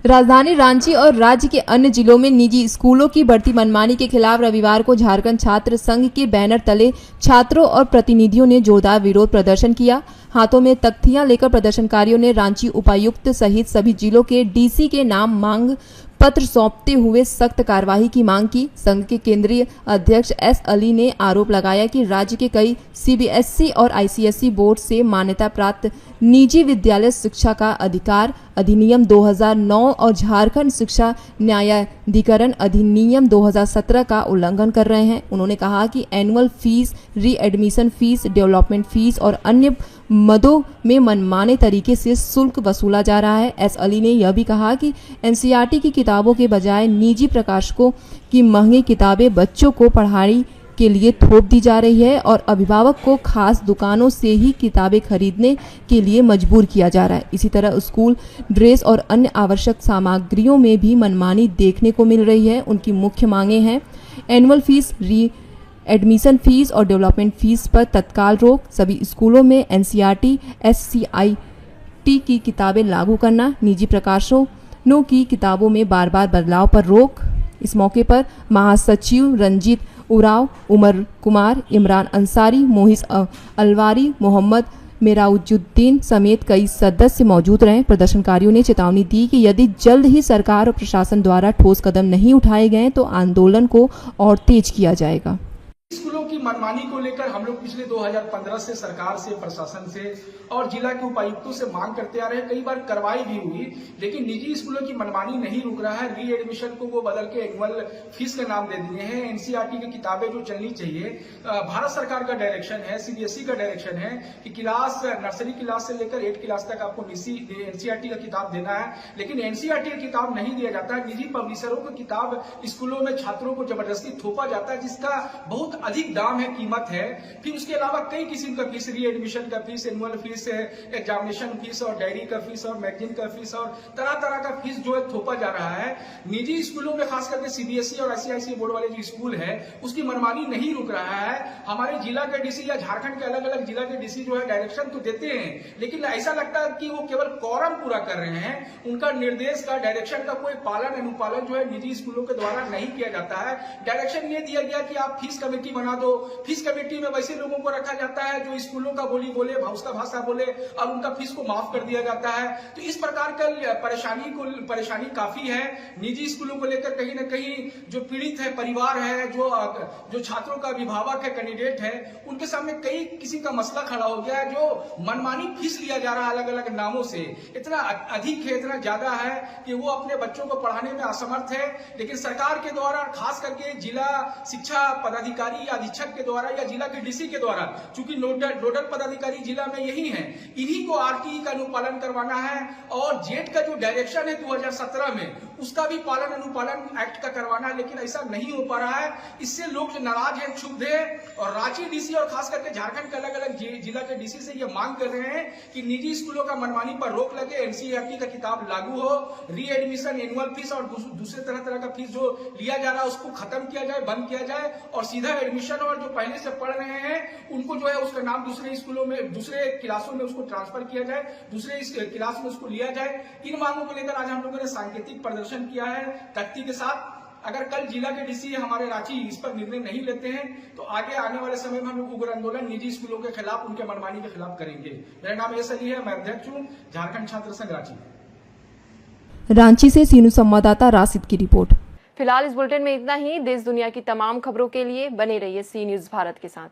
राजधानी रांची और राज्य के अन्य जिलों में निजी स्कूलों की बढ़ती मनमानी के खिलाफ रविवार को झारखंड छात्र संघ के बैनर तले छात्रों और प्रतिनिधियों ने जोरदार विरोध प्रदर्शन किया। हाथों में तख्तियां लेकर प्रदर्शनकारियों ने रांची उपायुक्त सहित सभी जिलों के डीसी के नाम मांग पत्र सौंपते हुए सख्त कार्रवाई की मांग की। संघ के केंद्रीय अध्यक्ष एस अली ने आरोप लगाया कि राज्य के कई सीबीएसई और आईसीएसई बोर्ड से मान्यता प्राप्त निजी विद्यालय शिक्षा का अधिकार अधिनियम 2009 और झारखंड शिक्षा न्यायाधिकरण अधिनियम 2017 का उल्लंघन कर रहे हैं। उन्होंने कहा कि एनुअल फीस, री एडमिशन फीस, डेवलपमेंट फीस और अन्य मदों में मनमाने तरीके से शुल्क वसूला जा रहा है। एस अली ने यह भी कहा कि एनसीईआरटी की किताबों के बजाय निजी प्रकाशकों की महंगी किताबें बच्चों को पढ़ाई के लिए थोप दी जा रही है और अभिभावक को खास दुकानों से ही किताबें खरीदने के लिए मजबूर किया जा रहा है। इसी तरह स्कूल ड्रेस और अन्य आवश्यक सामग्रियों में भी मनमानी देखने को मिल रही है। उनकी मुख्य मांगे हैं एनुअल फीस, री एडमिशन फीस और डेवलपमेंट फीस पर तत्काल रोक, सभी स्कूलों में एनसीईआरटी, एससीईआरटी की किताबें लागू करना, निजी प्रकाशनों की किताबों में बार बार बदलाव पर रोक। इस मौके पर महासचिव रंजीत उराव, उमर कुमार, इमरान अंसारी, मोहित अलवारी, मोहम्मद मेराउजुद्दीन समेत कई सदस्य मौजूद रहे। प्रदर्शनकारियों ने चेतावनी दी कि यदि जल्द ही सरकार और प्रशासन द्वारा ठोस कदम नहीं उठाए गए तो आंदोलन को और तेज किया जाएगा। स्कूलों की मनमानी को लेकर हम लोग पिछले 2015 से सरकार से, प्रशासन से और जिला के उपायुक्तों से मांग करते आ रहे हैं। कई बार कार्रवाई भी हुई, लेकिन निजी स्कूलों की मनमानी नहीं रुक रहा है। री एडमिशन को वो बदल के एनुअल फीस का नाम दे दिए हैं। एनसीईआरटी की किताबें जो चलनी चाहिए, भारत सरकार का डायरेक्शन है, सीबीएसई का डायरेक्शन है कि क्लास नर्सरी क्लास से लेकर 8 क्लास तक आपको एनसीईआरटी का किताब देना है, लेकिन एनसीईआरटी का किताब नहीं दिया जाता है। निजी पब्लिशरों को किताब स्कूलों में छात्रों को जबरदस्ती थोपा जाता है, जिसका बहुत अधिक दाम है, कीमत है। फिर उसके अलावा कई किस्म का फीस, री एडमिशन का fees, annual fees, examination fees और डायरी का फीस और मैगजीन का फीस और तरह तरह का फीस जो है थोपा जा रहा है। निजी स्कूलों में खास करके सीबीएसई और आईसीआईसी बोर्ड वाले जो स्कूल है उसकी मनमानी नहीं रुक रहा है। हमारे जिला के डीसी या झारखंड के अलग अलग जिला के डीसी जो है डायरेक्शन तो देते हैं, लेकिन ऐसा लगता है कि वो केवल कॉरम पूरा कर रहे हैं। उनका निर्देश का, डायरेक्शन का कोई पालन अनुपालन जो है निजी स्कूलों के द्वारा नहीं किया जाता है। डायरेक्शन ये दिया गया कि आप फीस कमेटी बना दो। फीस कमेटी में वैसे लोगों को रखा जाता है जो स्कूलों का बोली बोले, उसका भाषा बोले और उनका फीस को माफ कर दिया जाता है। तो इस प्रकार का परेशानी काफी है। निजी स्कूलों को लेकर कहीं ना कहीं जो पीड़ित है, परिवार है, जो छात्रों का अभिभावक है, कैंडिडेट है, उनके सामने कई किसी का मसला खड़ा हो गया है। जो मनमानी फीस लिया जा रहा है अलग अलग नामों से, इतना अधिक है, इतना ज्यादा है कि वो अपने बच्चों को पढ़ाने में असमर्थ है। लेकिन सरकार के द्वारा, खास करके जिला शिक्षा पदाधिकारी या अधीक्षक के द्वारा या जिला के डीसी के द्वारा, चूंकि नोडल पदाधिकारी जिला में यही हैं, इन्हीं को आरटीई का अनुपालन करवाना है और जेट का जो डायरेक्शन है 2017 में उसका भी पालन अनुपालन एक्ट का करवाना है, लेकिन ऐसा नहीं हो पा रहा है। इससे लोग जो नाराज हैं, क्षुब्ध है और रांची डीसी और खास करके झारखंड के अलग अलग जिला के डीसी से ये मांग कर रहे हैं कि निजी स्कूलों का मनमानी पर रोक लगे, एनसीईआरटी का किताब लागू हो, री एडमिशन, एनुअल फीस और दूसरे तरह तरह का फीस जो लिया जा रहा है उसको खत्म किया जाए, बंद किया जाए और सीधा एडमिशन और जो पहले से पढ़ रहे हैं उनको जो है उसका नाम दूसरे स्कूलों में, दूसरे क्लासों में उसको ट्रांसफर किया जाए, दूसरे क्लास में उसको लिया जाए। इन मांगों को लेकर आज हम लोगों ने सांकेतिक प्रदर्शन किया है तख्ती के साथ। अगर कल जिला के डीसी हमारे रांची इस पर निर्णय नहीं लेते हैं तो आगे आने वाले समय में हम लोग उग्र आंदोलन निजी स्कूलों के खिलाफ, उनके मनमानी के खिलाफ करेंगे। मेरा नाम एस अली है, मैं अध्यक्ष हूँ झारखंड छात्र संघ रांची। रांची से सीनू संवाददाता राशिद की रिपोर्ट। फिलहाल इस बुलेटिन में इतना ही। देश दुनिया की तमाम खबरों के लिए बने रहिए सी न्यूज़ भारत के साथ।